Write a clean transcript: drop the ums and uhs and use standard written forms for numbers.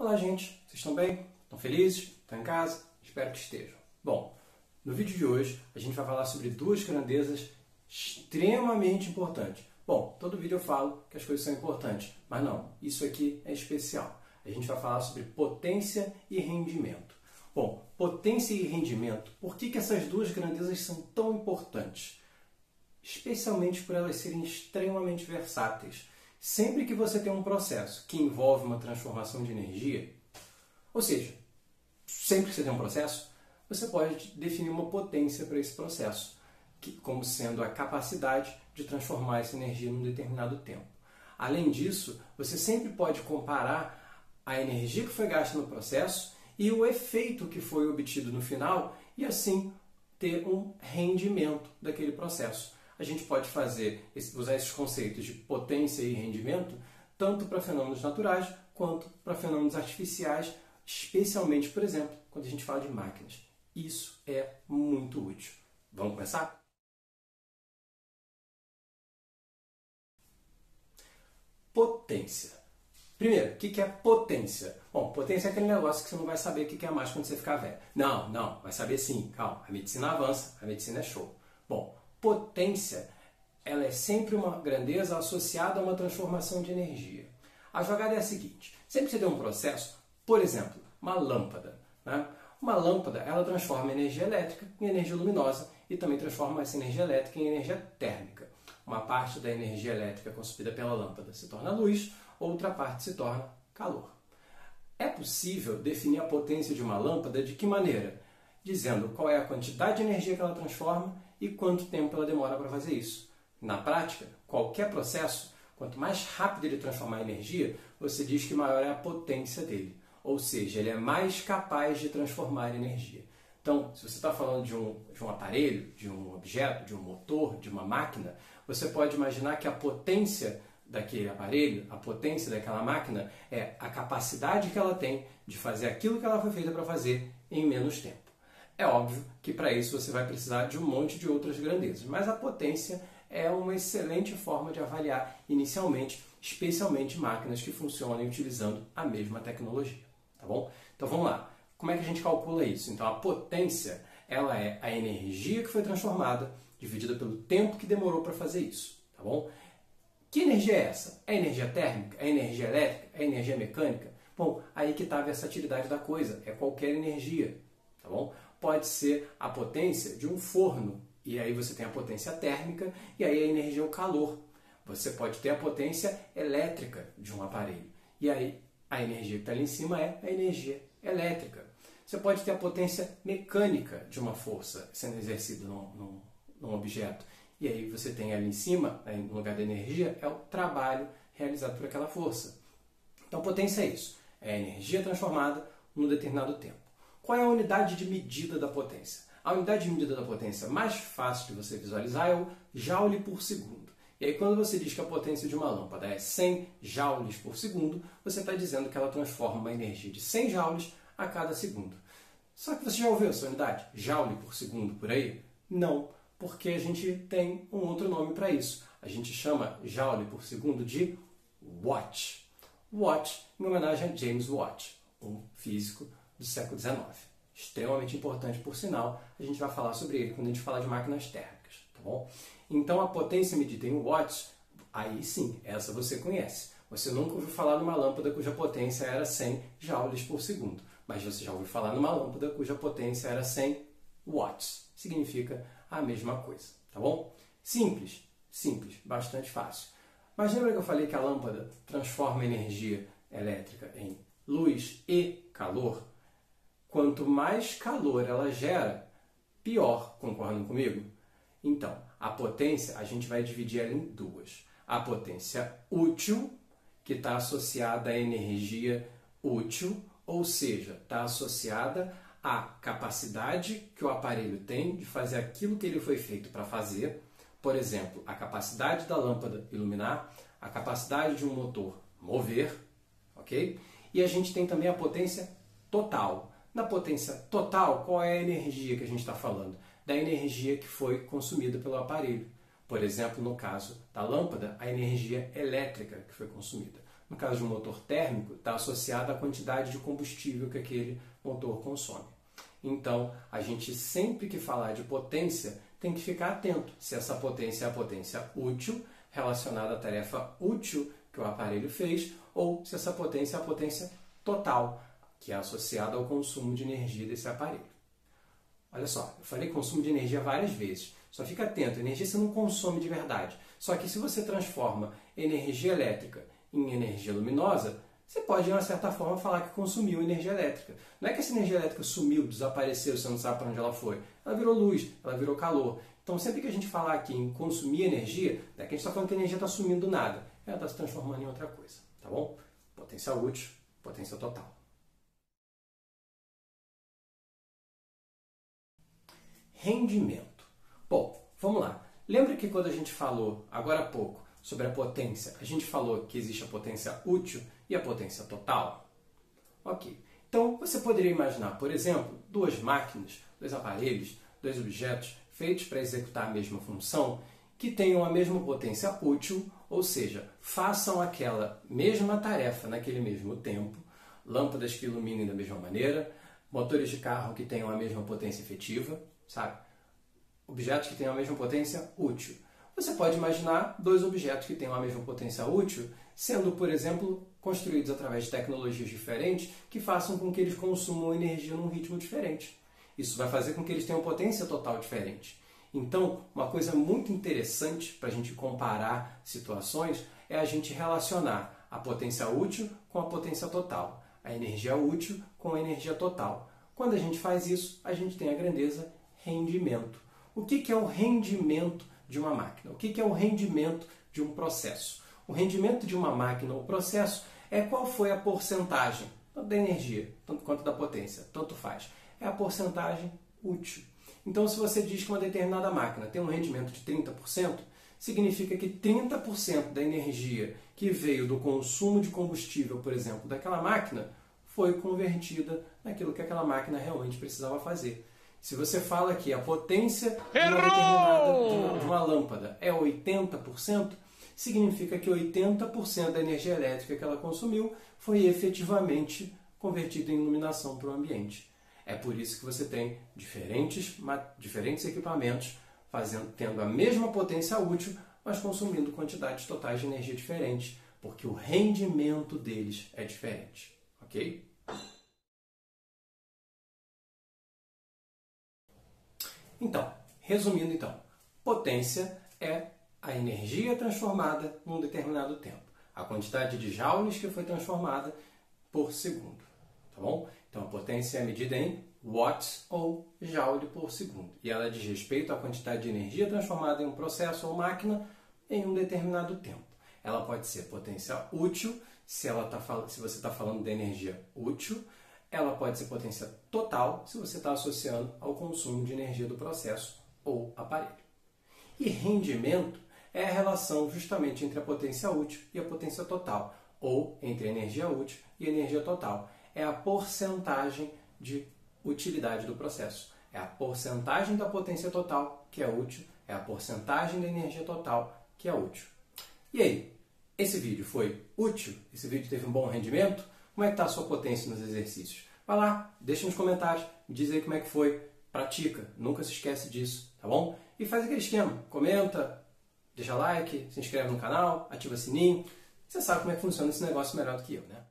Olá, gente. Vocês estão bem? Estão felizes? Estão em casa? Espero que estejam. Bom, no vídeo de hoje a gente vai falar sobre duas grandezas extremamente importantes. Bom, todo vídeo eu falo que as coisas são importantes, mas não, isso aqui é especial. A gente vai falar sobre potência e rendimento. Bom, potência e rendimento, por que essas duas grandezas são tão importantes? Especialmente por elas serem extremamente versáteis. Sempre que você tem um processo que envolve uma transformação de energia, ou seja, sempre que você tem um processo, você pode definir uma potência para esse processo, como sendo a capacidade de transformar essa energia num determinado tempo. Além disso, você sempre pode comparar a energia que foi gasta no processo e o efeito que foi obtido no final e assim ter um rendimento daquele processo. A gente pode usar esses conceitos de potência e rendimento tanto para fenômenos naturais quanto para fenômenos artificiais, especialmente, por exemplo, quando a gente fala de máquinas. Isso é muito útil. Vamos começar? Potência. Primeiro, o que é potência? Bom, potência é aquele negócio que você não vai saber o que é mais quando você ficar velho. Não, vai saber sim. Calma, a medicina avança, a medicina é show. Bom, potência, ela é sempre uma grandeza associada a uma transformação de energia. A jogada é a seguinte, sempre que você tem um processo, por exemplo, uma lâmpada, né? Uma lâmpada, ela transforma energia elétrica em energia luminosa e também transforma essa energia elétrica em energia térmica. Uma parte da energia elétrica consumida pela lâmpada se torna luz, outra parte se torna calor. É possível definir a potência de uma lâmpada de que maneira? Dizendo qual é a quantidade de energia que ela transforma e quanto tempo ela demora para fazer isso. Na prática, qualquer processo, quanto mais rápido ele transformar energia, você diz que maior é a potência dele. Ou seja, ele é mais capaz de transformar energia. Então, se você está falando de um aparelho, de um objeto, de um motor, de uma máquina, você pode imaginar que a potência daquele aparelho, a potência daquela máquina, é a capacidade que ela tem de fazer aquilo que ela foi feita para fazer em menos tempo. É óbvio que para isso você vai precisar de um monte de outras grandezas, mas a potência é uma excelente forma de avaliar inicialmente, especialmente máquinas que funcionem utilizando a mesma tecnologia. Tá bom? Então vamos lá. Como é que a gente calcula isso? Então a potência, ela é a energia que foi transformada dividida pelo tempo que demorou para fazer isso. Tá bom? Que energia é essa? É energia térmica? É energia elétrica? É energia mecânica? Bom, aí que está a versatilidade da coisa. É qualquer energia. Tá bom? Pode ser a potência de um forno. E aí você tem a potência térmica e aí a energia é o calor. Você pode ter a potência elétrica de um aparelho. E aí a energia que está ali em cima é a energia elétrica. Você pode ter a potência mecânica de uma força sendo exercida num objeto. E aí você tem ali em cima, no lugar da energia, é o trabalho realizado por aquela força. Então potência é isso. É a energia transformada num determinado tempo. Qual é a unidade de medida da potência? A unidade de medida da potência mais fácil de você visualizar é o joule por segundo. E aí quando você diz que a potência de uma lâmpada é 100 joules por segundo, você está dizendo que ela transforma uma energia de 100 joules a cada segundo. Só que você já ouviu essa unidade? Joule por segundo por aí? Não, porque a gente tem um outro nome para isso. A gente chama joule por segundo de watt. Watt em homenagem a James Watt, um físico do século XIX. Extremamente importante, por sinal, a gente vai falar sobre ele quando a gente falar de máquinas térmicas, tá bom? Então a potência medida em watts, aí sim, essa você conhece. Você nunca ouviu falar numa lâmpada cuja potência era 100 joules por segundo, mas você já ouviu falar numa lâmpada cuja potência era 100 watts. Significa a mesma coisa, tá bom? Simples, bastante fácil. Mas lembra que eu falei que a lâmpada transforma energia elétrica em luz e calor? Quanto mais calor ela gera, pior, concordam comigo? Então, a potência a gente vai dividir ela em duas. A potência útil, que está associada à energia útil, ou seja, está associada à capacidade que o aparelho tem de fazer aquilo que ele foi feito para fazer. Por exemplo, a capacidade da lâmpada iluminar, a capacidade de um motor mover, ok? E a gente tem também a potência total. Na potência total, qual é a energia que a gente está falando? Da energia que foi consumida pelo aparelho. Por exemplo, no caso da lâmpada, a energia elétrica que foi consumida. no caso de um motor térmico, está associada à quantidade de combustível que aquele motor consome. Então, a gente sempre que falar de potência, tem que ficar atento se essa potência é a potência útil, relacionada à tarefa útil que o aparelho fez, ou se essa potência é a potência total, que é associada ao consumo de energia desse aparelho. Olha só, eu falei consumo de energia várias vezes. Só fica atento, energia você não consome de verdade. Só que se você transforma energia elétrica em energia luminosa, você pode, de uma certa forma, falar que consumiu energia elétrica. Não é que essa energia elétrica sumiu, desapareceu, você não sabe para onde ela foi. Ela virou luz, ela virou calor. Então, sempre que a gente falar aqui em consumir energia, não é que a gente está falando que a energia está sumindo do nada. Ela está se transformando em outra coisa, tá bom? Potência útil, potência total. Rendimento. Bom, vamos lá. Lembra que quando a gente falou, agora há pouco, sobre a potência, a gente falou que existe a potência útil e a potência total? Ok. Então, você poderia imaginar, por exemplo, duas máquinas, dois aparelhos, dois objetos feitos para executar a mesma função, que tenham a mesma potência útil, ou seja, façam aquela mesma tarefa naquele mesmo tempo, lâmpadas que iluminem da mesma maneira, motores de carro que tenham a mesma potência efetiva, sabe? Objetos que tenham a mesma potência útil. Você pode imaginar dois objetos que tenham a mesma potência útil sendo, por exemplo, construídos através de tecnologias diferentes que façam com que eles consumam energia num ritmo diferente. Isso vai fazer com que eles tenham potência total diferente. Então, uma coisa muito interessante para a gente comparar situações é a gente relacionar a potência útil com a potência total, a energia útil com a energia total. Quando a gente faz isso, a gente tem a grandeza rendimento. O que é o rendimento de uma máquina? O que é o rendimento de um processo? O rendimento de uma máquina ou processo é qual foi a porcentagem, tanto da energia tanto quanto da potência, tanto faz. É a porcentagem útil. Então, se você diz que uma determinada máquina tem um rendimento de 30%, significa que 30% da energia que veio do consumo de combustível, por exemplo, daquela máquina, foi convertida naquilo que aquela máquina realmente precisava fazer. Se você fala que a potência de uma lâmpada é 80%, significa que 80% da energia elétrica que ela consumiu foi efetivamente convertida em iluminação para o ambiente. É por isso que você tem diferentes equipamentos tendo a mesma potência útil, mas consumindo quantidades totais de energia diferentes, porque o rendimento deles é diferente. Ok? Então, resumindo potência é a energia transformada num determinado tempo. A quantidade de joules que foi transformada por segundo. Tá bom? Então, a potência é medida em watts ou joule por segundo. E ela diz respeito à quantidade de energia transformada em um processo ou máquina em um determinado tempo. Ela pode ser potência útil, se você está falando de energia útil. Ela pode ser potência total, se você está associando ao consumo de energia do processo ou aparelho. E rendimento é a relação justamente entre a potência útil e a potência total, ou entre a energia útil e a energia total. É a porcentagem de utilidade do processo. É a porcentagem da potência total que é útil, é a porcentagem da energia total que é útil. E aí, esse vídeo foi útil? Esse vídeo teve um bom rendimento? Como é que está a sua potência nos exercícios? Vai lá, deixa nos comentários, diz aí como é que foi, pratica, nunca se esquece disso, tá bom? E faz aquele esquema, comenta, deixa like, se inscreve no canal, ativa o sininho. Você sabe como é que funciona esse negócio melhor do que eu, né?